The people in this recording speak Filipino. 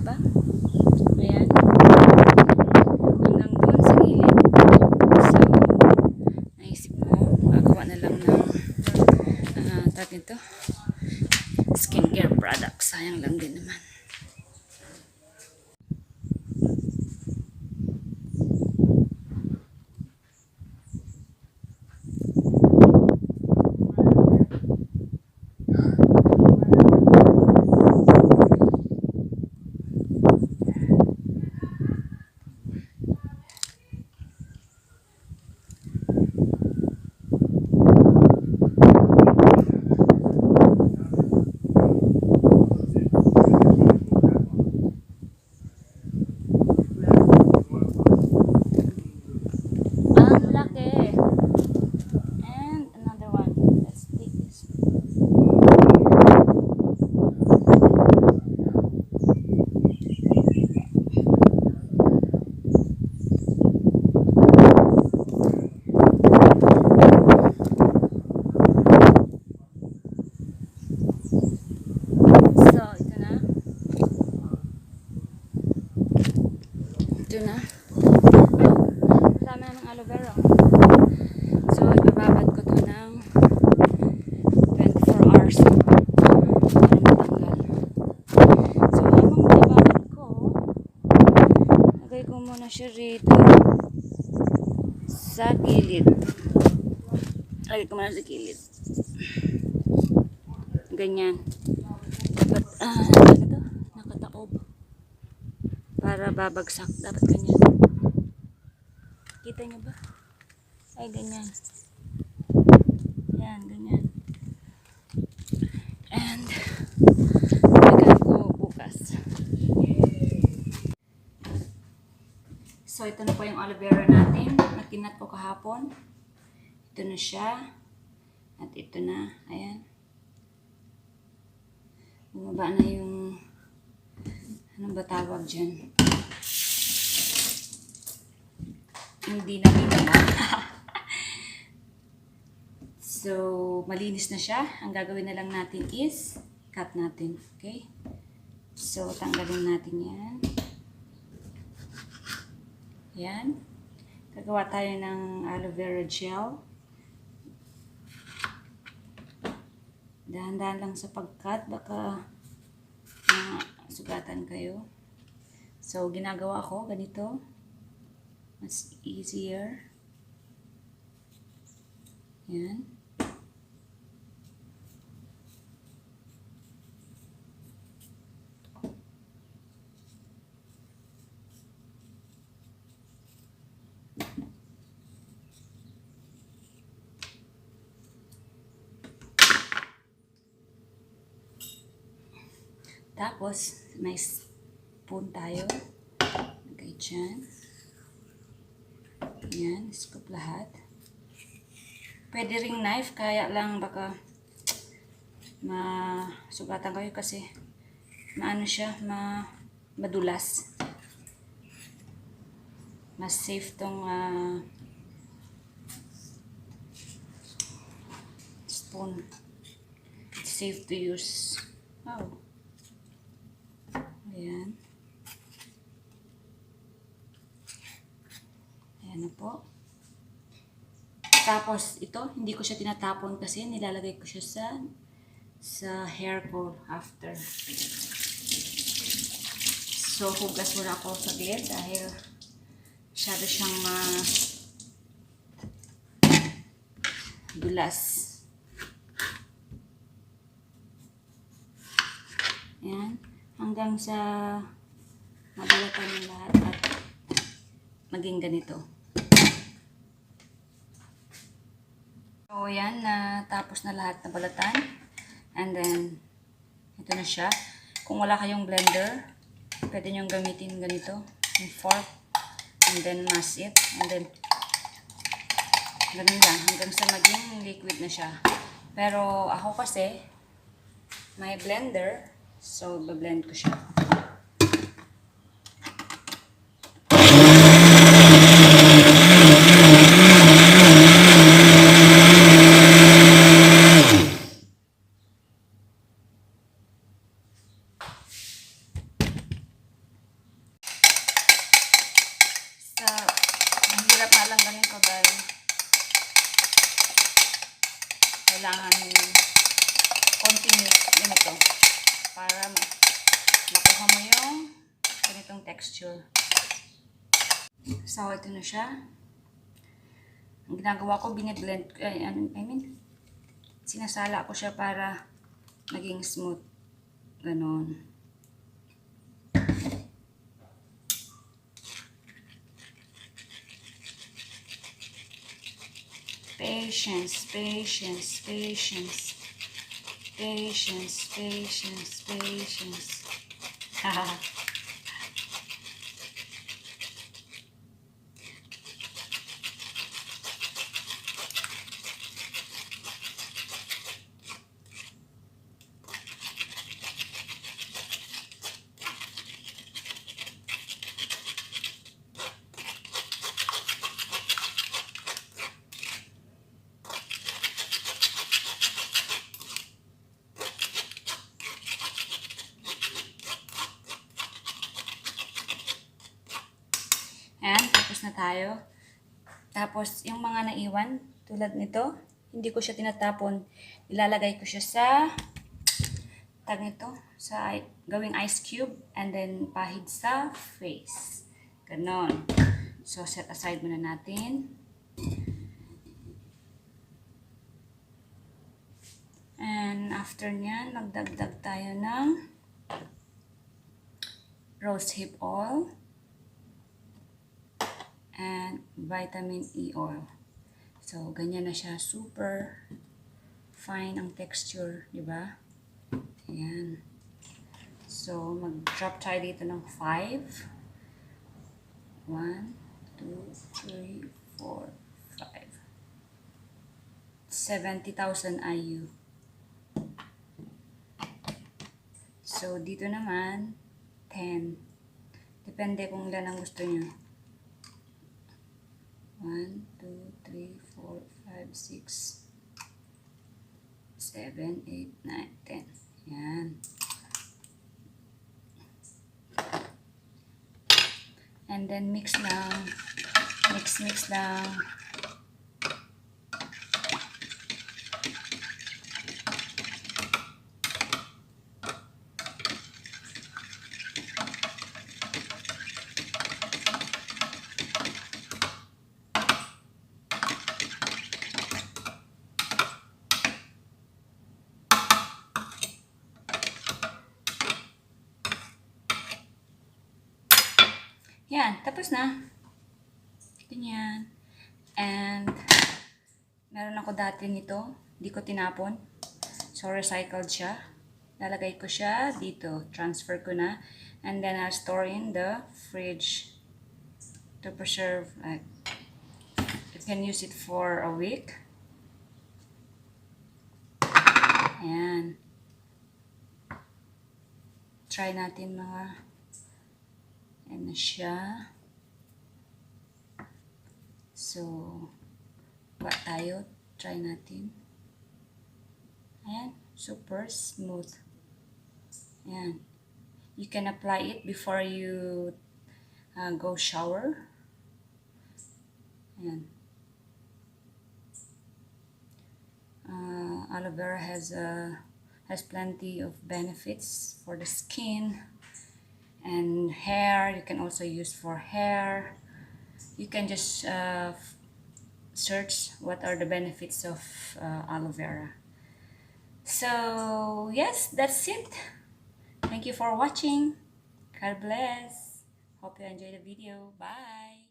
ba? Ayan. Hanggang doon sa gilid. So, naisip ko, magawa na lang ng tawag nito, skincare products. Sayang lang din naman. Ito na. Dami na ng aloe vera. So, ibababad ko to ng 24 hours para matanggal. So, habang ibababad ko, lagay ko muna siya rito sa gilid. Lagay ko muna sa gilid. Ganyan. Dapat, ito, nakataob. Para babagsak. Dapat ganyan. Kita nyo ba? Ay, ganyan. Yan, ganyan. And, lagyan ko bukas. So, ito na po yung aloe vera natin. Nakinat ko kahapon. Ito na siya. At ito na. Ayan. Bumaba na yung anong ba tawag dyan? Hindi na ba? So, malinis na siya. Ang gagawin na lang natin is cut natin. Okay? So, tanggalin natin yan. Yan. Gagawa tayo ng aloe vera gel. Dahan-dahan lang sa pag-cut. Baka sugatan kayo. So, ginagawa ko ganito. Mas easier. Yan. Tapos, may spoon tayo. Lagay dyan. Yan, scoop lahat. Pwede ring knife, kaya lang baka masugatan kayo kasi maano siya, madulas. Mas safe tong spoon. It's safe to use. Oh. Ayan. Ayan na po. Tapos, ito, hindi ko siya tinatapon kasi nilalagay ko siya sa hair ko after. So, hugas muna ako saglit dahil masyado siyang dulas. Ayan. Hanggang sa mabalatan ng lahat at maging ganito. So, yan. Tapos na lahat na balatan. And then, ito na siya. Kung wala kayong blender, pwede nyo gamitin ganito. Yung fork. And then, mash it. And then, ganun lang. Hanggang sa maging liquid na siya. Pero, ako kasi, may blender. So, bablend ko siya. mahirap nga lang ganito dahil kailangan continuous ganito para makuha mo yung ganitong texture. So, ito na siya. Ang ginagawa ko, biniblend, sinasala ko siya para naging smooth. Ganon. Patience, patience, patience. Patience, patience, patience. Haha. And, tapos na tayo. Tapos, yung mga naiwan, tulad nito, hindi ko siya tinatapon. Ilalagay ko siya sa, tag nito, sa gawing ice cube, and then pahid sa face. Ganon. So, set aside muna natin. And, after nyan, magdagdag tayo ng rose hip oil and vitamin E oil. So, ganyan na siya. Super fine ang texture, di ba? Ayan. So, mag-drop tayo dito ng 5. 1, 2, 3, 4, 5. 70,000 IU. So, dito naman, 10. Depende kung ilan ang gusto nyo. 1, 2, 3, 4, 5, 6, 7, 8, 9, 10. Yan. And then mix lang. Mix lang. Yan, tapos na. Ganyan. And, meron ako dati nito. Hindi ko tinapon. So, recycled siya. Lalagay ko siya dito. Transfer ko na. And then, I'll store in the fridge to preserve. You can use it for a week. Ayan. Try natin mga. Ayan na siya. So, ba tayo? Try natin. Ayan. Super smooth. Ayan. You can apply it before you go shower. Ayan. Aloe Vera has plenty of benefits for the skin. And hair, you can also use for hair. You can just search what are the benefits of aloe vera. So, yes, that's it. Thank you for watching. God bless. Hope you enjoyed the video. Bye.